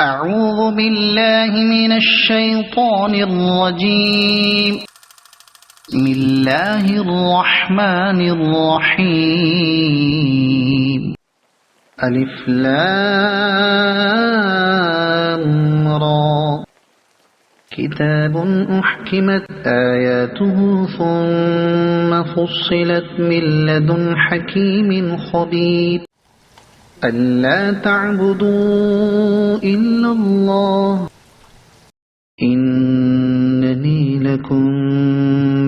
أعوذ بالله من الشيطان الرجيم. بسم الله الرحمن الرحيم. ألف لام را. كتاب أحكمت آياته ثم فصلت من لدن حكيم خبير. ألا تعبدوا إلا الله إنني لكم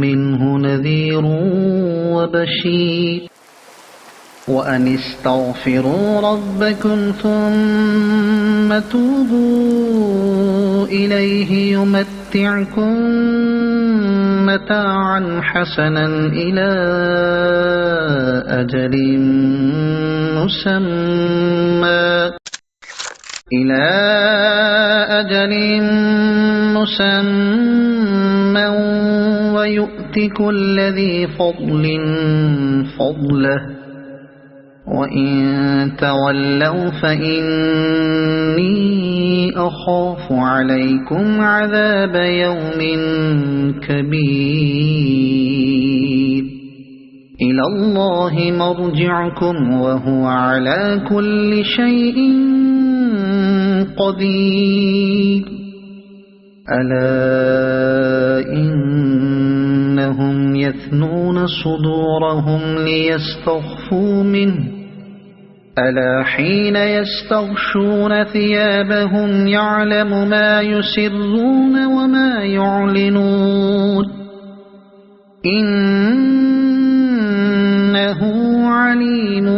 منه نذير وبشير. وأن استغفروا ربكم ثم توبوا إليه يمتعكم متاعا حسنا إلى أجل مسمى ويؤت كل ذي فضل فضله. وإن تولوا فإني أخاف عليكم عذاب يوم كبير. إلى الله مرجعكم وهو على كل شيء قدير. ألا إنهم يثنون صدورهم ليستخفوا منه ألا حين يستغشون ثيابهم يعلم ما يسرون وما يعلنون إنه عليم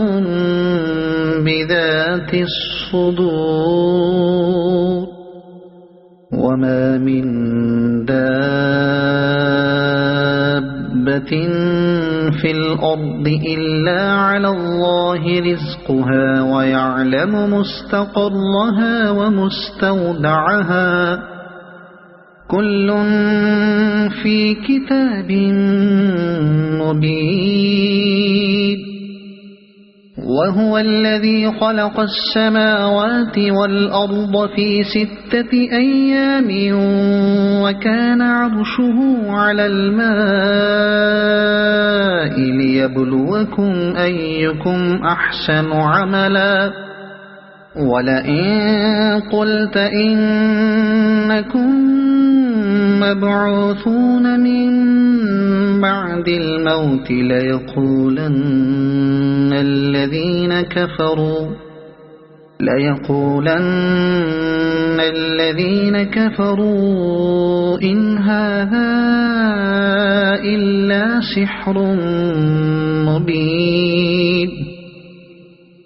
بذات الصدور. وما من دابة في الأرض إلا على الله رزقها ويعلم مستقرها ومستودعها كل في كتاب مبين. وهو الذي خلق السماوات والأرض في 6 أيام وكان عرشه على الماء ليبلوكم أيكم أحسن عملا. ولئن قلت إنكم مبعوثون من بعد الموت ليقولن الذين كفروا إن هذا إلا سحر مبين.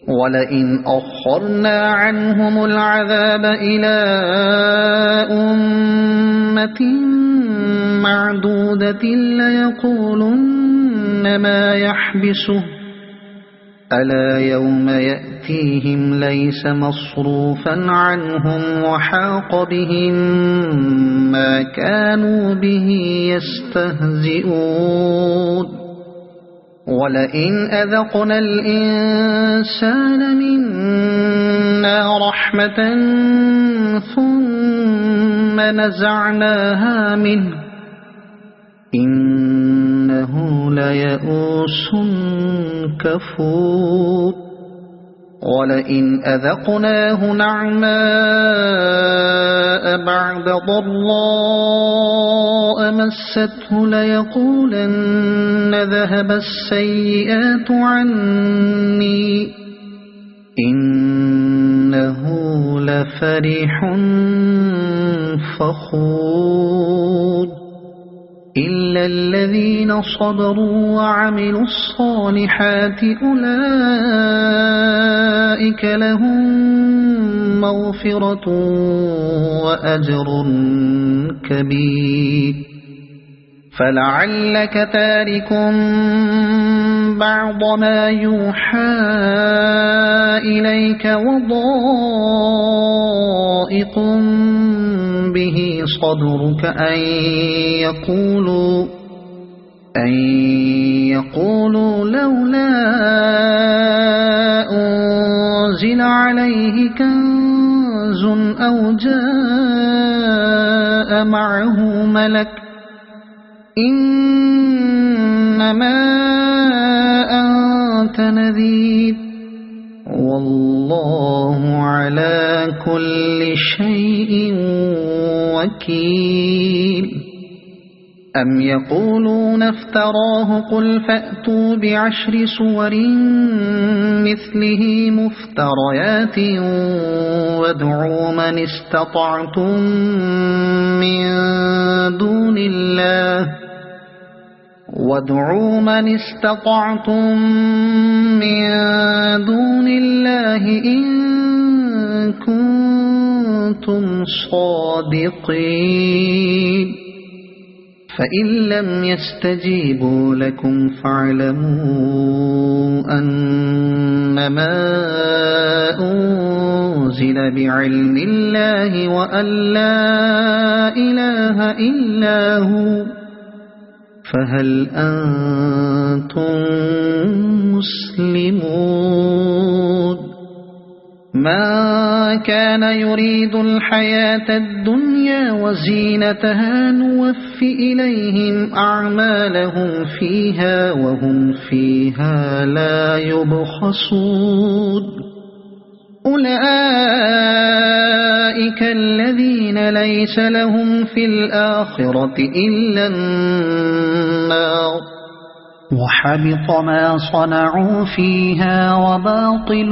ولئن أخرنا عنهم العذاب إلى أمة معدودة ليقولن ما يحبسه ألا يوم يأتيهم ليس مصروفا عنهم وحاق بهم ما كانوا به يستهزئون. ولئن أذقنا الإنسان منا رحمة ثم نزعناها منه إنه ليئوس كفور. ولئن أذقناه نعماء بعد ضراء مسته ليقولن ذهب السيئات عني إنه لفرح فخور. إلا الذين صبروا وعملوا الصالحات أولئك لهم مغفرة وأجر كبير. فلعلك تارك بعض ما يوحى إليك وضائق به صدرك أن يقولوا لولا أنزل عليه كنز كنز أو جاء معه ملك إنما أنت نذير والله على كل شيء وكيل أم يقولون افتراه قل فأتوا بعشر سور مثله مفتريات وادعوا من استطعتم من دون الله إن كنتم صادقين فإن لم يستجيبوا لكم فاعلموا أنما أنزل بعلم الله وأن لا إله إلا هو فهل أنتم مسلمون ما كان يريد الحياة الدنيا وزينتها نوفي إليهم أعمالهم فيها وهم فيها لا يبخسون أولئك الذين ليس لهم في الآخرة إلا النار وحبط ما صنعوا فيها وباطل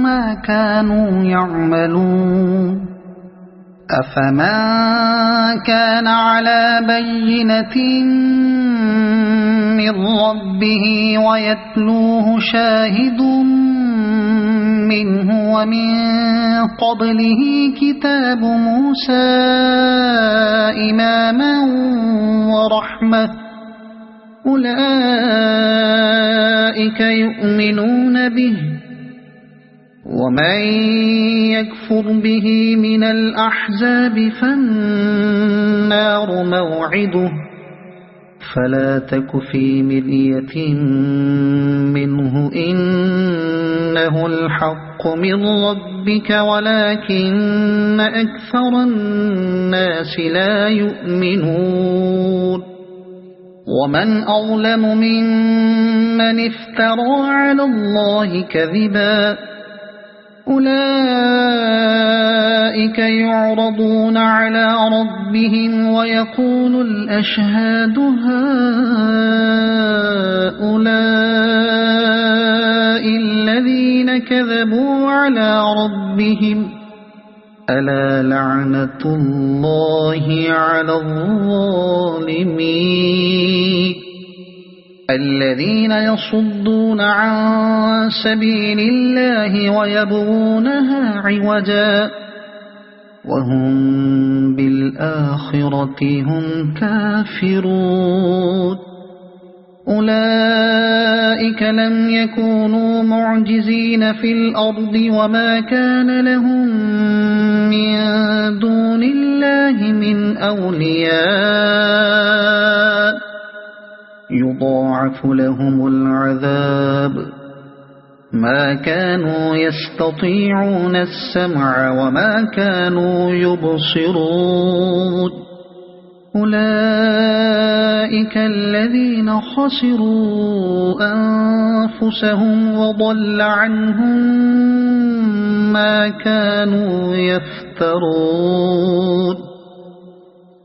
ما كانوا يعملون أفمن كان على بينة من ربه ويتلوه شاهد منه ومن قبله كتاب موسى إماما ورحمة أولئك يؤمنون به ومن يكفر به من الأحزاب فالنار موعده فلا تك في مرية منه إنه الحق من ربك ولكن أكثر الناس لا يؤمنون ومن أظلم ممن افترى على الله كذبا أولئك يعرضون على ربهم ويقول الأشهاد هؤلاء الذين كذبوا على ربهم ألا لعنة الله على الظالمين الذين يصدون عن سبيل الله ويبغونها عوجا وهم بالآخرة هم كافرون أولئك لم يكونوا معجزين في الأرض وما كان لهم من دون الله من أولياء يضاعف لهم العذاب ما كانوا يستطيعون السمع وما كانوا يبصرون أولئك الذين خسروا أنفسهم وضل عنهم ما كانوا يفترون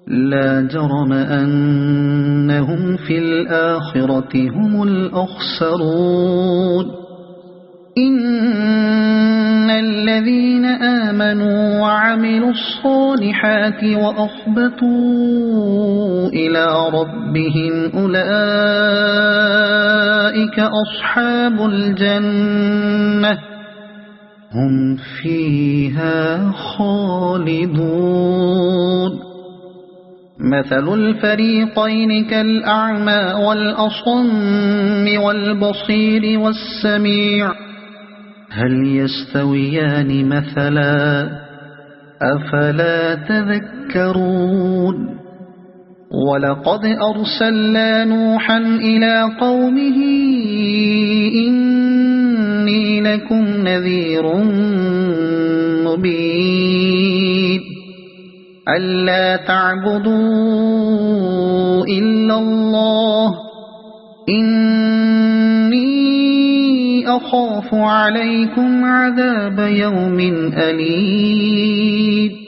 لا جرم أنهم في الآخرة هم الأخسرون إن الذين آمنوا وعملوا الصالحات وأخبتوا إلى ربهم أولئك أصحاب الجنة هم فيها خالدون مثل الفريقين كالأعمى والأصم والبصير والسميع هل يستويان مثلا أفلا تذكرون ولقد أرسلنا نوحا إلى قومه إني لكم نذير مبين ألا تعبدوا إلا الله إني أخاف عليكم عذاب يوم أليم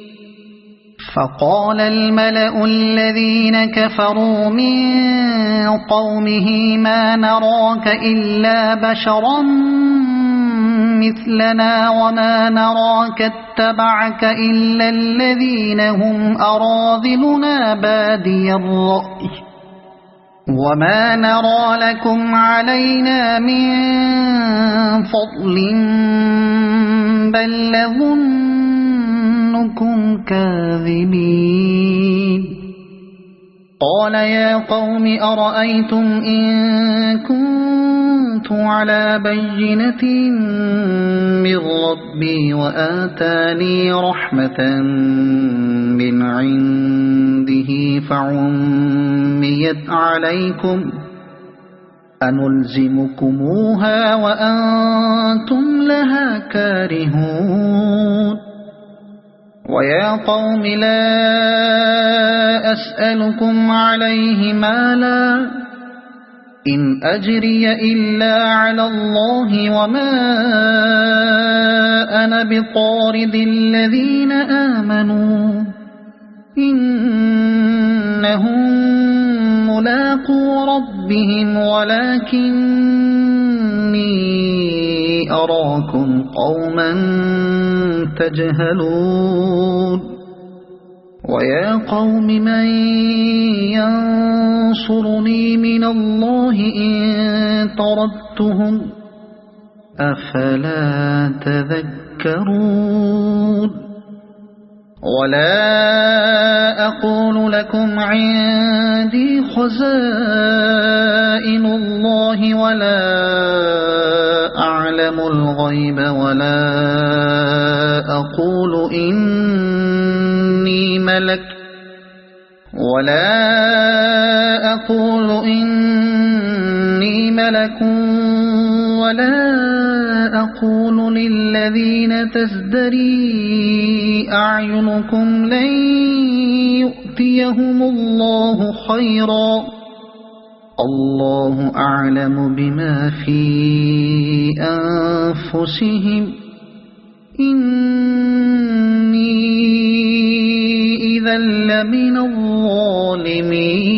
فقال الملأ الذين كفروا من قومه ما نراك إلا بشرا مثلنا وما نراك اتبعك إلا الذين هم أراذلنا بادي الرأي وما نرى لكم علينا من فضل بل نظنكم كاذبين قال يا قوم أرأيتم إن كنت على بينة من ربي وآتاني رحمة من عنده فعميت عليكم أنلزمكموها وأنتم لها كارهون ويا قوم لا أسألكم عليه مالا إن أجري إلا على الله وما أنا بطارد الذين آمنوا إنهم ملاقو ربهم ولكني أراكم قوما تجهلون ويا قوم من ينصرني من الله إن طردتهم أفلا تذكرون ولا أقول لكم عندي خزائن الله ولا أعلم الغيب ولا أقول إني ملك ولا أقول للذين تزدري أعينكم لن يؤتيهم الله خيرا الله أعلم بما في أنفسهم إني إذا لمن الظالمين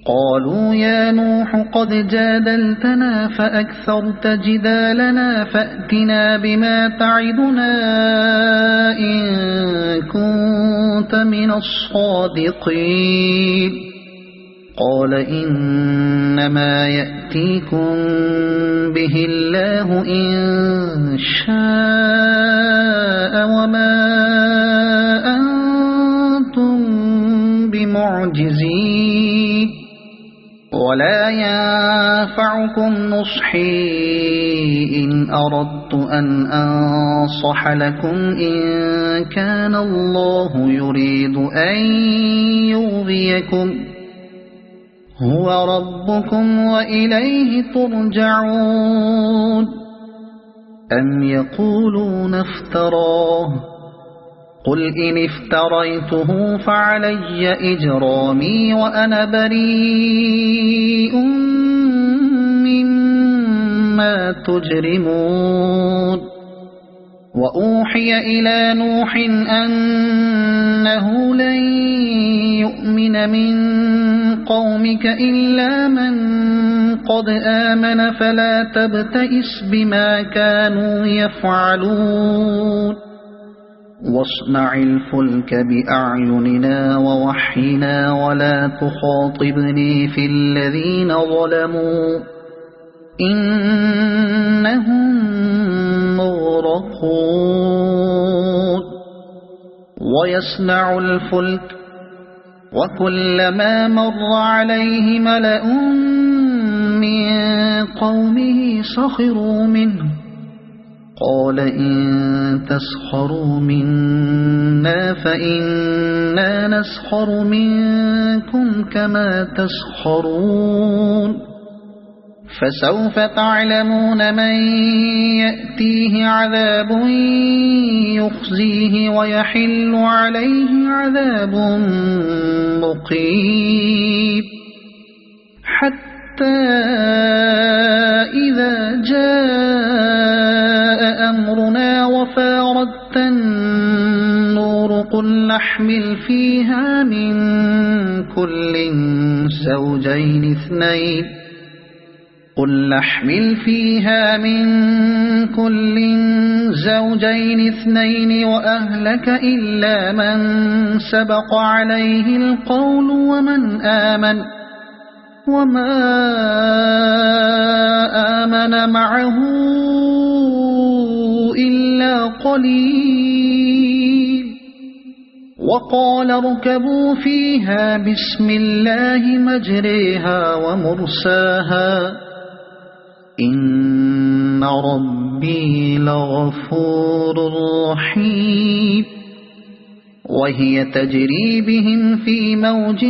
قالوا يا نوح قد جادلتنا فأكثرت جدالنا فأتنا بما تعدنا إن كنت من الصادقين قال إنما يأتيكم به الله إن شاء وما أنتم بمعجزين ولا ينفعكم نصحي إن أردت أن أنصح لكم إن كان الله يريد أن يغويكم هو ربكم وإليه ترجعون أم يقولون افتراه قل إن افتريته فعلي إجرامي وأنا بريء مما تجرمون وأوحي إلى نوح أنه لن يؤمن من قومك إلا من قد آمن فلا تبتئس بما كانوا يفعلون واصنع الفلك بأعيننا ووحينا ولا تخاطبني في الذين ظلموا إنهم مغرقون ويصنع الفلك وكلما مر عليه ملأ من قومه سخروا منه قال إن تسخروا منا فإنا نسخر منكم كما تسخرون فسوف تعلمون من يأتيه عذاب يخزيه ويحل عليه عذاب مقيم حتى إذا جاء أمرنا وفارت النور قل نحمل فيها من كل زوجين اثنين وأهلك إلا من سبق عليه القول ومن آمن وما آمن معه إلا قليل وقال اركبوا فيها بسم الله مجريها ومرساها إن ربي لغفور رحيم وهي تجري بهم في موج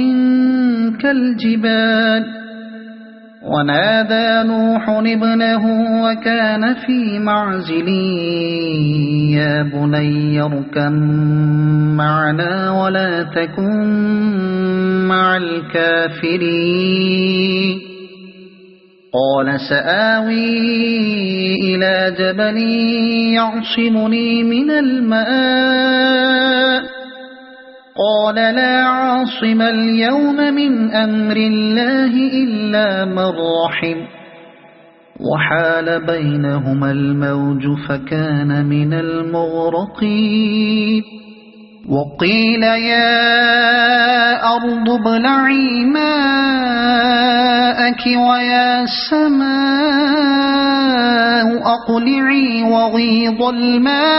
كالجبال ونادى نوح ابنه وكان في معزل يا بني اركب معنا ولا تكن مع الكافرين قال سآوي إلى جبل يعصمني من الماء قال لا عاصم اليوم من أمر الله إلا من رحم وحال بينهما الموج فكان من المغرقين وقيل يا أرض ابلعي ماءك ويا سماء أقلعي وغيض الماء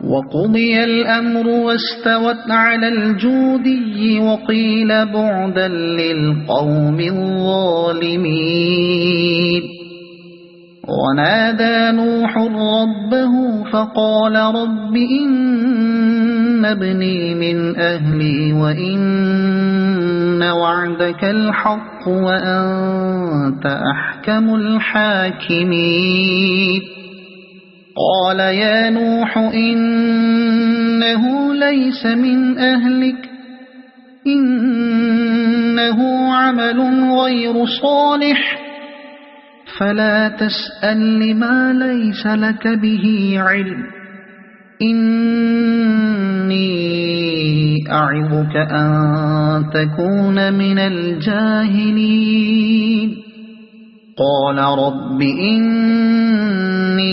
وقضي الأمر واستوت على الجودي وقيل بعدا للقوم الظالمين ونادى نوح ربه فقال رب إن ابني من أهلي وإن وعدك الحق وأنت أحكم الحاكمين قال يا نوح إنه ليس من أهلك إنه عمل غير صالح فلا تسأل لما ليس لك به علم إني أعظك أن تكون من الجاهلين قال رب إني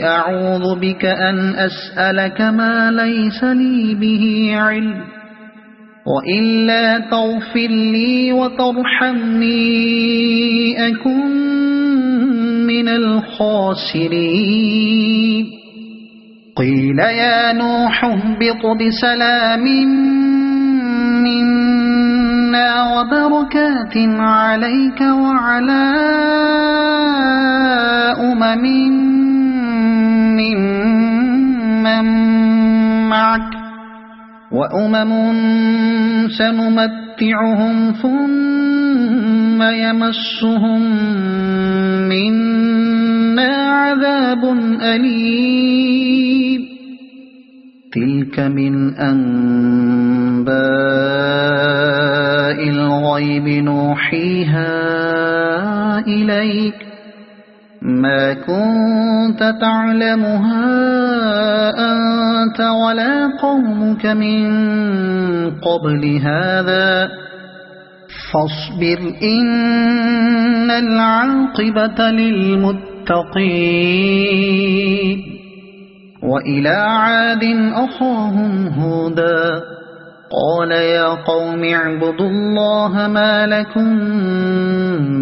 أعوذ بك أن أسألك ما ليس لي به علم وإلا تغفر لي وترحمني أكن من الخاسرين قيل يا نوح اهبط بسلام منا وبركات عليك وعلى أمم ممن معك وأمم سنمتعهم ثم يمسهم منا عذاب أليم تلك من أنباء الغيب نوحيها إليك ما كنت تعلمها أنت ولا قومك من قبل هذا فاصبر إن العاقبة للمتقين وإلى عاد أخاهم هودا قال يا قوم اعبدوا الله ما لكم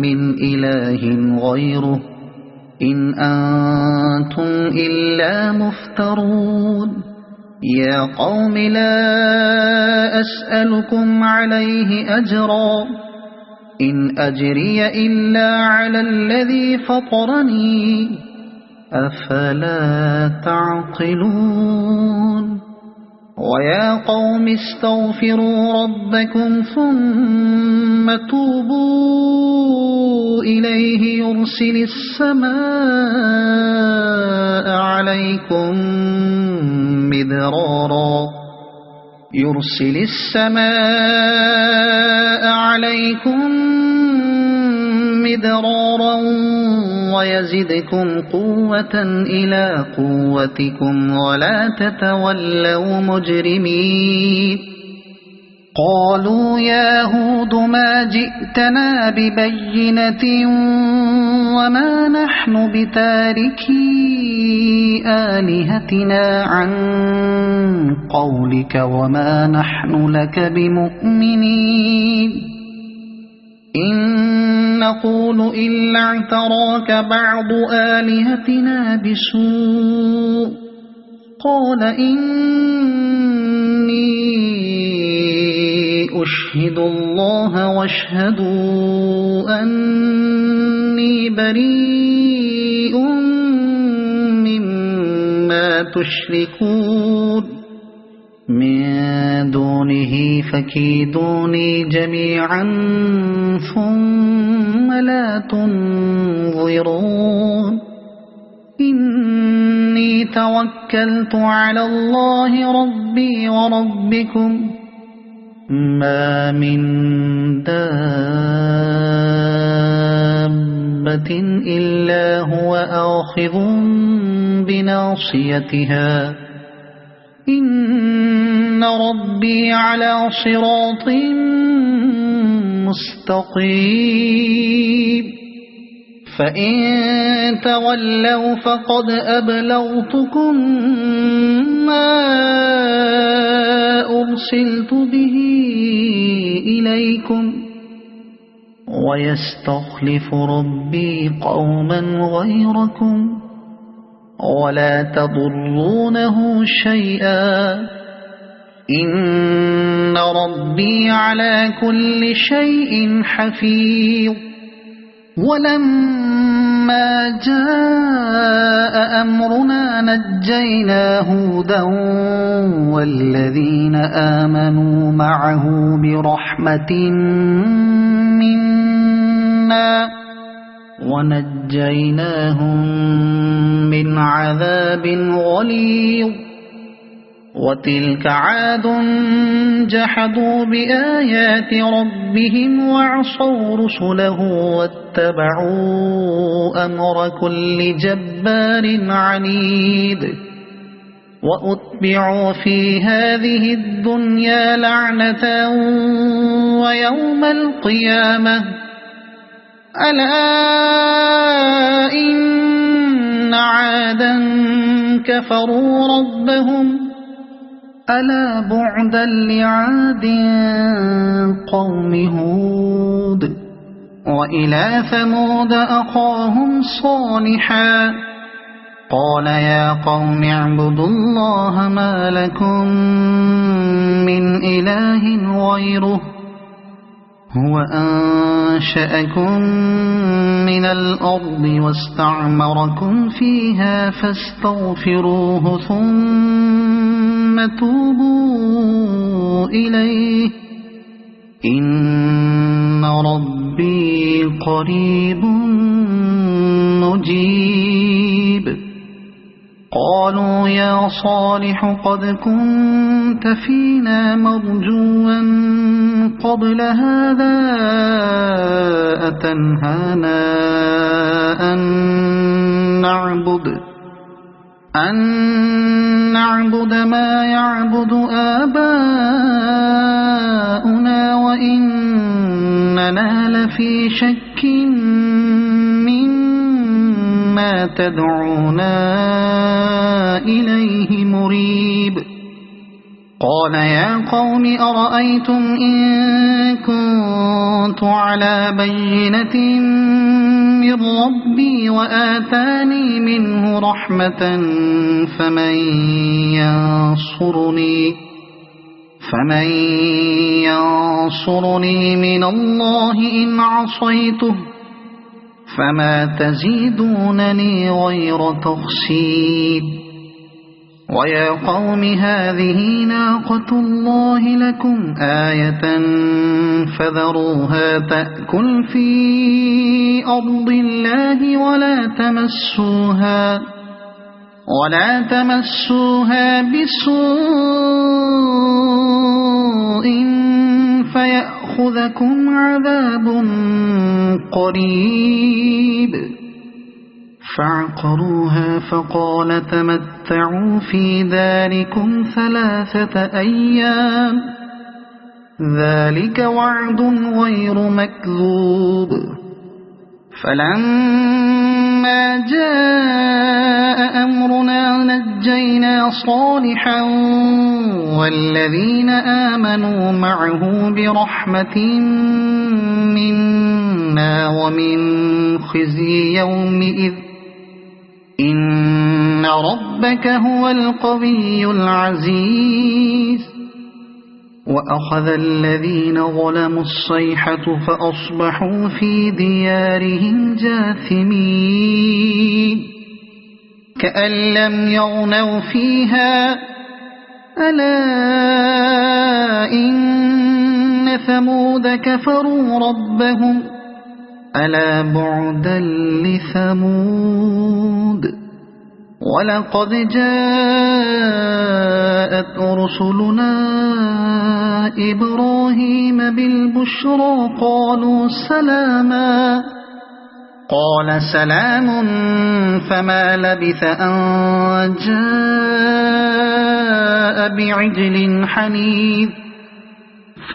من إله غيره إن أنتم إلا مفترون يا قوم لا أسألكم عليه أجرا إن أجري إلا على الذي فطرني أفلا تعقلون ويا قوم استغفروا ربكم ثم توبوا إليه يرسل السماء عليكم مدرارا ويزدكم قوة إلى قوتكم ولا تتولوا مجرمين قالوا يا هود ما جئتنا ببينة وما نحن بتاركي آلهتنا عن قولك وما نحن لك بمؤمنين إن نقول إلا اعتراك بعض آلهتنا بسوء قال إني أشهد الله واشهدوا أني بريء مما تشركون من دونه فكيدوني جميعا ثم لا تنظرون إني توكلت على الله ربي وربكم ما من دابة إلا هو آخذ بناصيتها إن ربي على صراط مستقيم فإن تولوا فقد أبلغتكم ما أرسلت به إليكم ويستخلف ربي قوما غيركم ولا تضرونه شيئا إن ربي على كل شيء حفيظ ولما جاء أمرنا نجينا هودا والذين آمنوا معه برحمة منا ونجيناهم من عذاب غليظ وتلك عاد جحدوا بآيات ربهم وعصوا رسله واتبعوا أمر كل جبار عنيد وأتبعوا في هذه الدنيا لعنة ويوم القيامة ألا إن عادا كفروا ربهم ألا بعدا لعاد قوم هود وإلى ثمود أخاهم صالحا قال يا قوم اعبدوا الله ما لكم من إله غيره هو أنشأكم من الأرض واستعمركم فيها فاستغفروه ثم توبوا إليه إن ربي قريب مجيب قالوا يا صالح قد كنت فينا مرجوا قبل هذا أتنهانا أن نعبد ما يعبد آباؤنا وإننا لفي شك مما تدعونا إليه مريب قال يا قوم أرأيتم إن كنت على بينة من ربي وآتاني منه رحمة فمن ينصرني من الله إن عصيته فما تزيدونني غير تخسيب ويا قوم هذه ناقة الله لكم آية فذروها تأكل في أرض الله ولا تمسوها بسوء فيأخذكم عذاب قريب. فعقروها فقال تمتعوا في داركم 3 أيام ذلك وعد غير مكذوب. فلما جاء أمرنا نجينا صالحا والذين آمنوا معه برحمة منا ومن خزي يومئذ إن ربك هو القوي العزيز. وأخذ الذين ظلموا الصيحة فأصبحوا في ديارهم جاثمين كأن لم يغنوا فيها ألا إن ثمود كفروا ربهم ألا بعدا لثمود. ولقد جاءت رسلنا إبراهيم بالبشرى قالوا سلاما قال سلام فما لبث أن جاء بعجل حنيذ.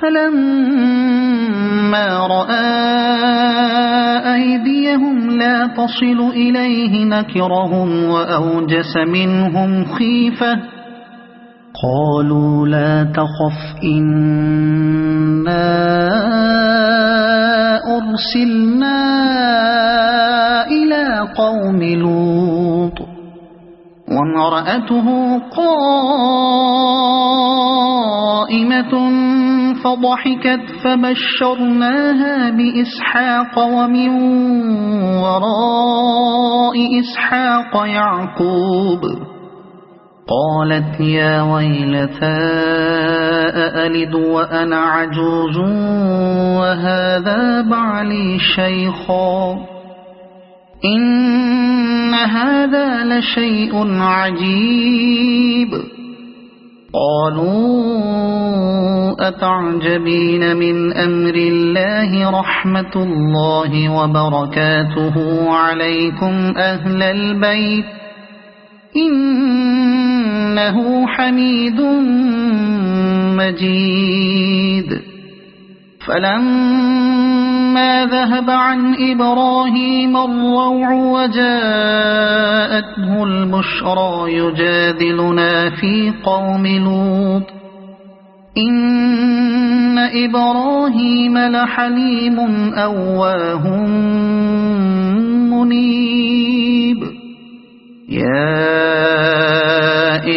فلما رأى أيديهم لا تصل إليه نكرهم وأوجس منهم خيفة قالوا لا تخف إنا أرسلنا إلى قوم لوط وامرأته قائمة فضحكت فبشرناها بإسحاق ومن وراء إسحاق يعقوب. قالت يا ويلتى أألد وأنا عجوز وهذا بعلي شيخا إن هذا لشيء عجيب. قالوا أتعجبين من أمر الله رحمة الله وبركاته عليكم أهل البيت إنه حميد مجيد. فلما ذهب عن إبراهيم الروع وجاءته البشرى يجادلنا في قوم لوط إن إبراهيم لحليم أواه منيب. يا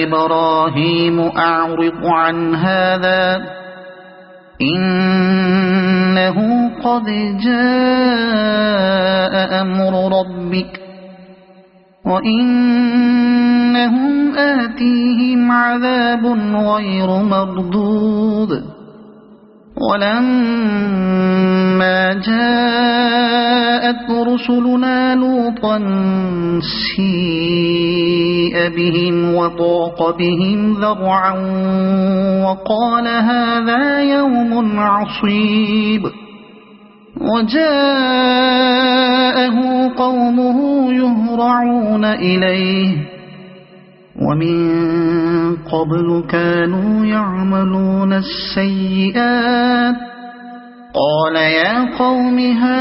إبراهيم أعرض عن هذا إنه قد جاء أمر ربك وإنهم آتيهم عذاب غير مردود. ولما جاءت رسلنا لوطا سيء بهم وضاق بهم ذرعا وقال هذا يوم عصيب. وجاءه قومه يهرعون إليه ومن قبل كانوا يعملون السيئات قال يا قوم هؤلاء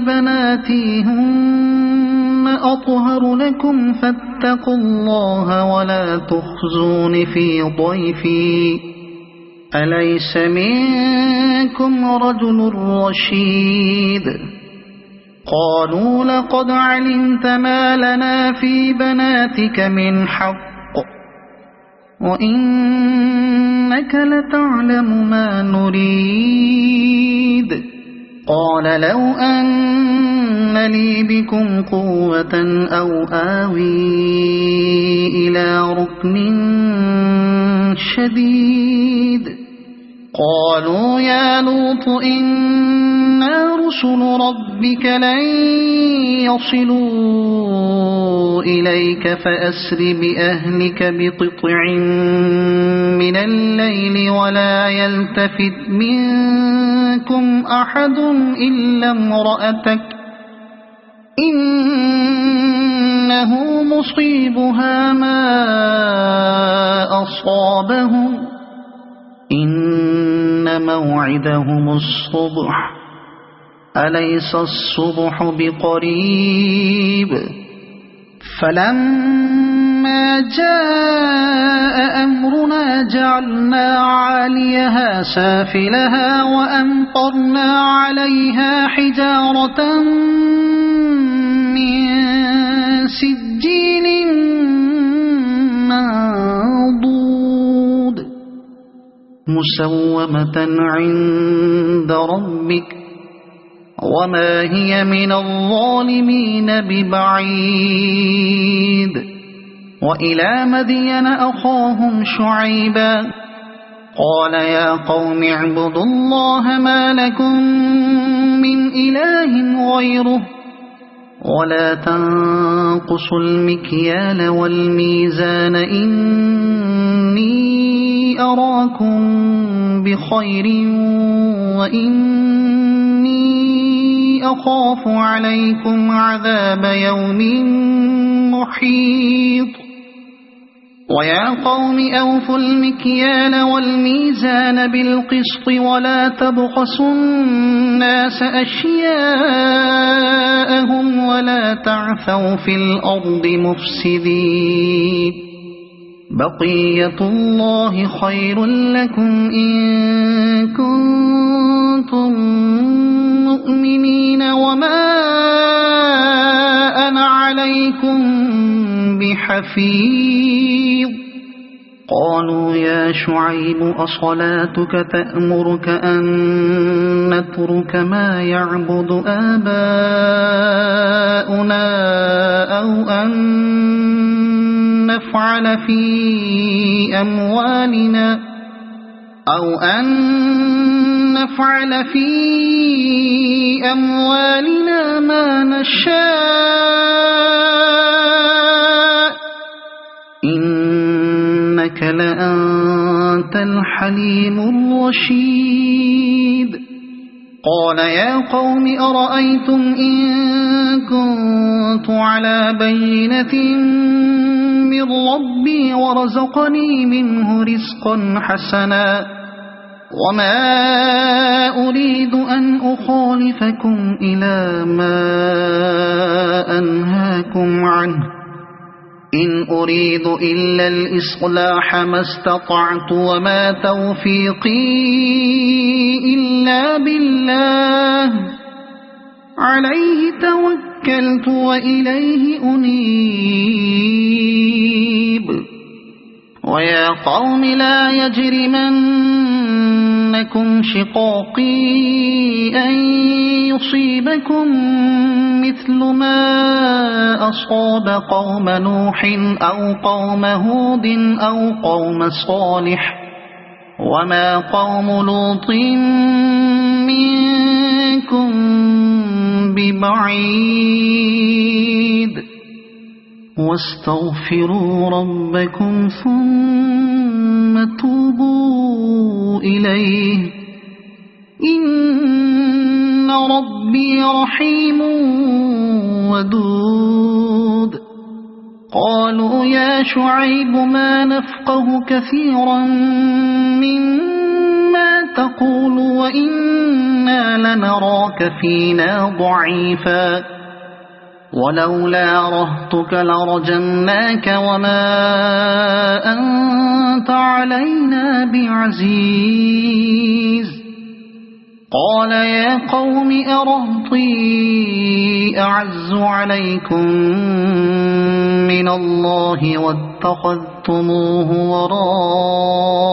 بناتي هن أطهر لكم فاتقوا الله ولا تخزون في ضيفي أليس منكم رجل رشيد. قالوا لقد علمت ما لنا في بناتك من حق وإنك لتعلم ما نريد. قال لو أن أن لي بكم قوة أو آوي إلى ركن شديد قالوا يا لوط إنا رسل ربك لن يصلوا إليك فأسر بأهلك بقطع من الليل ولا يلتفت منكم أحد إلا امرأتك إنه مصيبها ما أصابهم إن موعدهم الصبح أليس الصبح بقريب فلما جاء أمرنا جعلنا عاليها سافلها وأمطرنا عليها حجارة من سجيل منضود مسومة عند ربك وما هي من الظالمين ببعيد وإلى مدين أخاهم شعيبا قال يا قوم اعبدوا الله ما لكم من إله غيره ولا تنقصوا المكيال والميزان إني أراكم بخير وإني أخاف عليكم عذاب يوم محيط ويا قوم أوفوا المكيال والميزان بالقسط ولا تبخسوا الناس أشياءهم ولا تعثوا في الأرض مفسدين بقية الله خير لكم إن كنتم مؤمنين وما أنا عليكم بحفيظ قالوا يا شعيب أصلاتك تأمرك أن نترك ما يعبد آباؤنا أو أن نفعل في أموالنا ما نشاء إنك لأنت الحليم الرشيد قال يا قوم أرأيتم إن كنت على بينة من ربي ورزقني منه رزقا حسنا وما أريد أن أخالفكم إلى ما أنهاكم عنه إن أريد إلا الإصلاح ما استطعت وما توفيقي إلا بالله عليه توكلت وإليه أنيب ويا قوم لا يجرمنكم شقاقي أن يصيبكم مثل ما أصاب قوم نوح أو قوم هود أو قوم صالح وما قوم لوط منكم ببعيد واستغفروا ربكم ثم توبوا إليه إن ربي رحيم ودود قالوا يا شعيب ما نفقه كثيرا مما تقول وإنا لنراك فينا ضعيفا ولولا رهطك لرجمناك وما أنت علينا بعزيز قال يا قوم أرهطي أعز عليكم من الله واتخذتموه وراءكم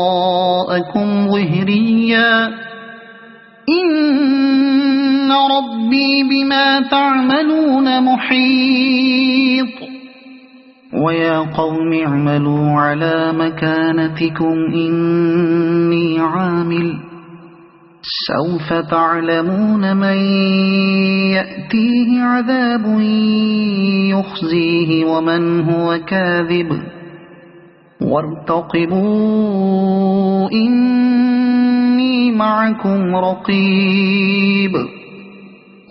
ظهريا إن ربي ربي بما تعملون محيط ويا قوم اعملوا على مكانتكم إني عامل سوف تعلمون من يأتيه عذاب يخزيه ومن هو كاذب وارتقبوا إني معكم رقيب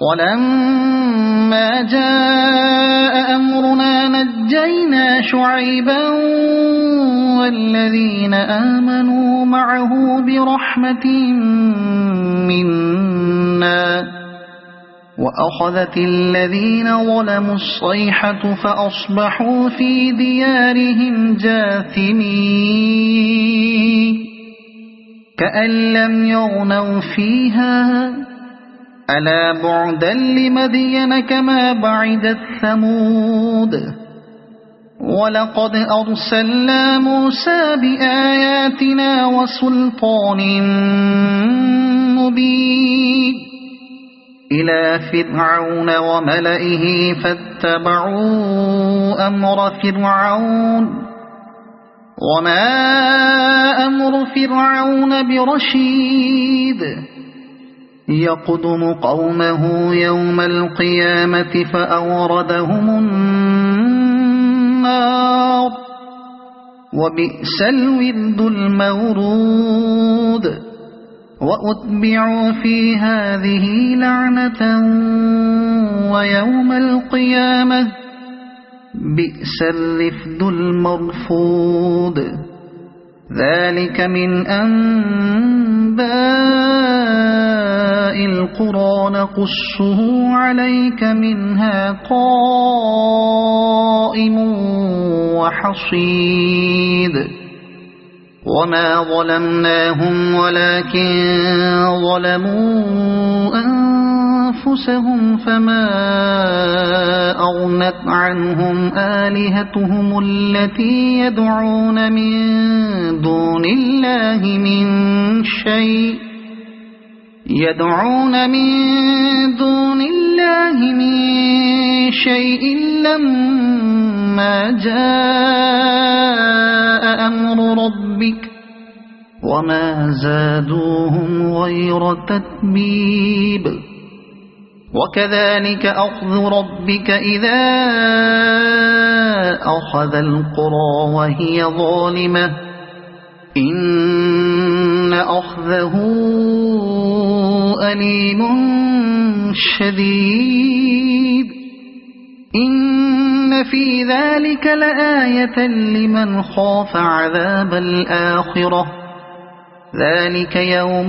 ولما جاء أمرنا نجينا شعيبا والذين آمنوا معه برحمة منا وأخذت الذين ظلموا الصيحة فأصبحوا في ديارهم جاثمين كأن لم يغنوا فيها ألا بعدا لمدين كما بعدت ثمود ولقد أرسلنا موسى بآياتنا وسلطان مبين إلى فرعون وملئه فاتبعوا أمر فرعون وما أمر فرعون برشيد يقدم قومه يوم القيامة فأوردهم النار وبئس الورد المورود وأتبعوا في هذه لعنة ويوم القيامة بئس الرفد المرفود ذلك من أنباء القرى نقصه عليك منها قائم وحصيد وما ظلمناهم ولكن ظلموا أنفسهم فما أغنت عنهم آلهتهم التي يدعون من دون الله من شيء لما جاء أمر ربك وما زادوهم غير تتبيب وكذلك أخذ ربك إذا أخذ القرى وهي ظالمة إن أخذه أليم شديد إن في ذلك لآية لمن خاف عذاب الآخرة ذلك يوم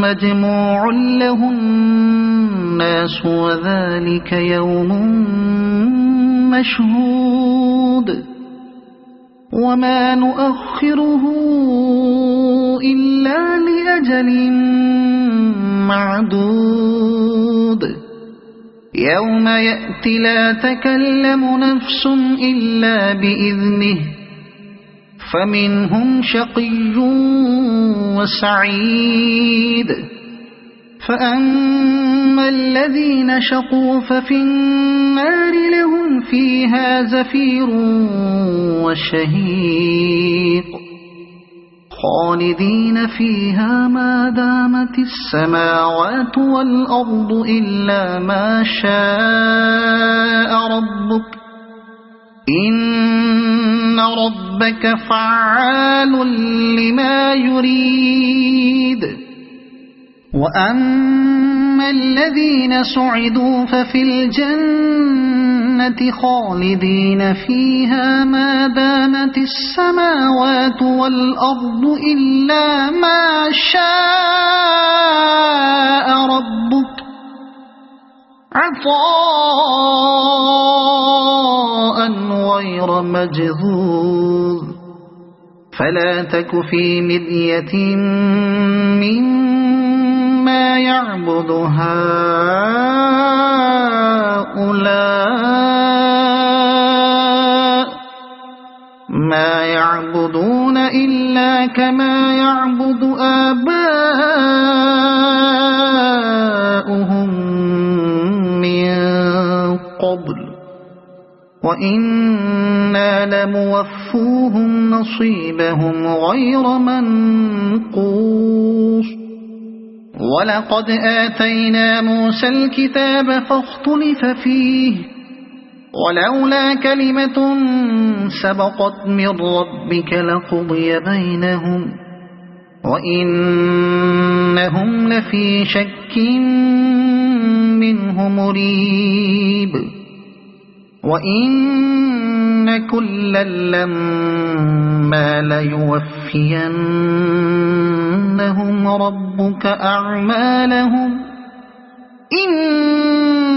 مجموع له الناس وذلك يوم مشهود وما نؤخره إلا لأجل معدود يوم يأتي لا تكلم نفس إلا بإذنه فمنهم شقي وسعيد فأما الذين شقوا ففي النار لهم فيها زفير وشهيق خالدين فيها ما دامت السماوات والأرض إلا ما شاء ربك إن ربك فعال لما يريد وأما الذين سعدوا ففي الجنة خالدين فيها ما دامت السماوات والأرض إلا ما شاء ربك عطاء غير مجذوذ فلا تك في مرية مما يعبد هؤلاء ما يعبدون إلا كما يعبد آباؤهم وإنا لموفوهم نصيبهم غير منقوص ولقد آتينا موسى الكتاب فاختلف فيه ولولا كلمة سبقت من ربك لقضي بينهم وإنهم لفي شك منه مريب وإن كلا لما ليوفينهم ربك أعمالهم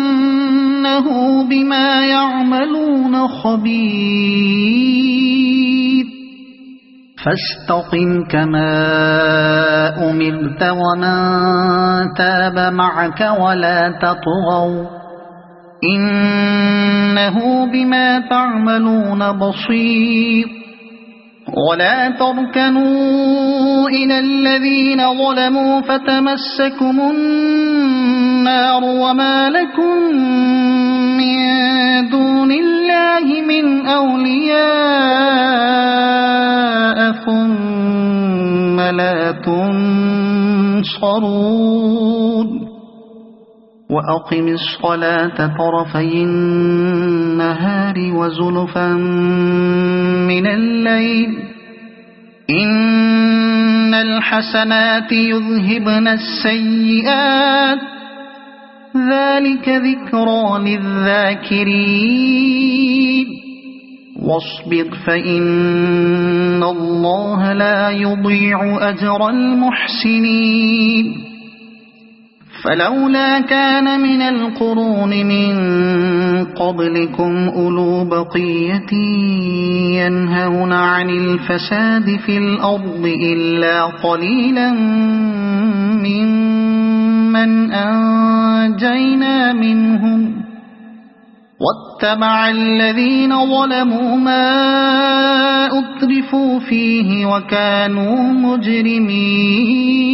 إنه بما يعملون خبير فاستقم كما أمرت ومن تاب معك ولا تطغوا إنه بما تعملون بصير ولا تركنوا إلى الذين ظلموا فتمسكم النار وما لكم من دون الله من أولياء ثم لا تنصرون وأقم الصلاة طرفي النهار وزلفا من الليل إن الحسنات يذهبن السيئات ذلك ذكرى للذاكرين واصبر فإن الله لا يضيع أجر المحسنين فلولا كان من القرون من قبلكم أولو بقية ينهون عن الفساد في الأرض إلا قليلا ممن أنجينا منهم واتبع الذين ظلموا ما أترفوا فيه وكانوا مجرمين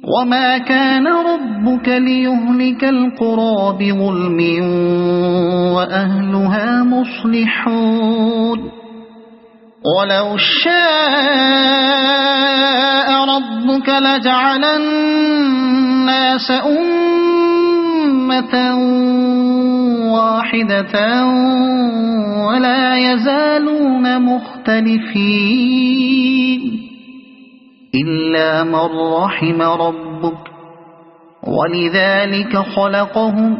وما كان ربك ليهلك القرى بظلم وأهلها مصلحون ولو شاء ربك لجعل الناس أمة واحدة ولا يزالون مختلفين إلا من رحم ربك ولذلك خلقهم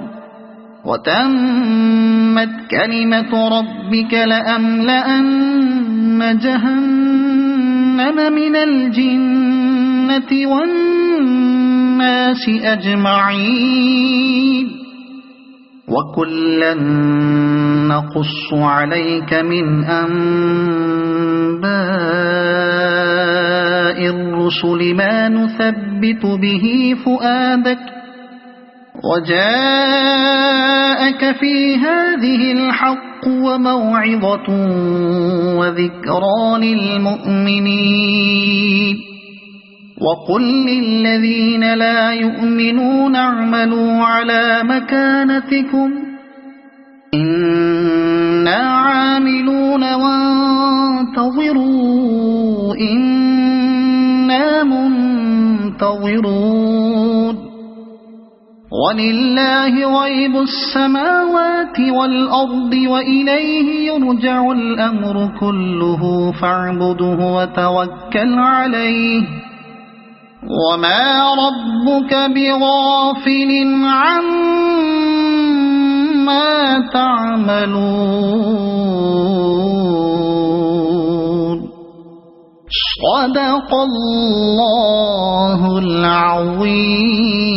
وتمت كلمة ربك لأملأن جهنم من الجنة والناس أجمعين وكلا نقص عليك من أنباء الرسل ما نثبت به فؤادك وجاءك في هذه الحق وموعظة وذكرى للمؤمنين وقل للذين لا يؤمنون اعملوا على مكانتكم إنا عاملون وانتظروا إنا منتظرون ولله غيب السماوات والأرض وإليه يرجع الأمر كله فاعبده وتوكل عليه وما ربك بغافل عما تعملون صدق الله العظيم.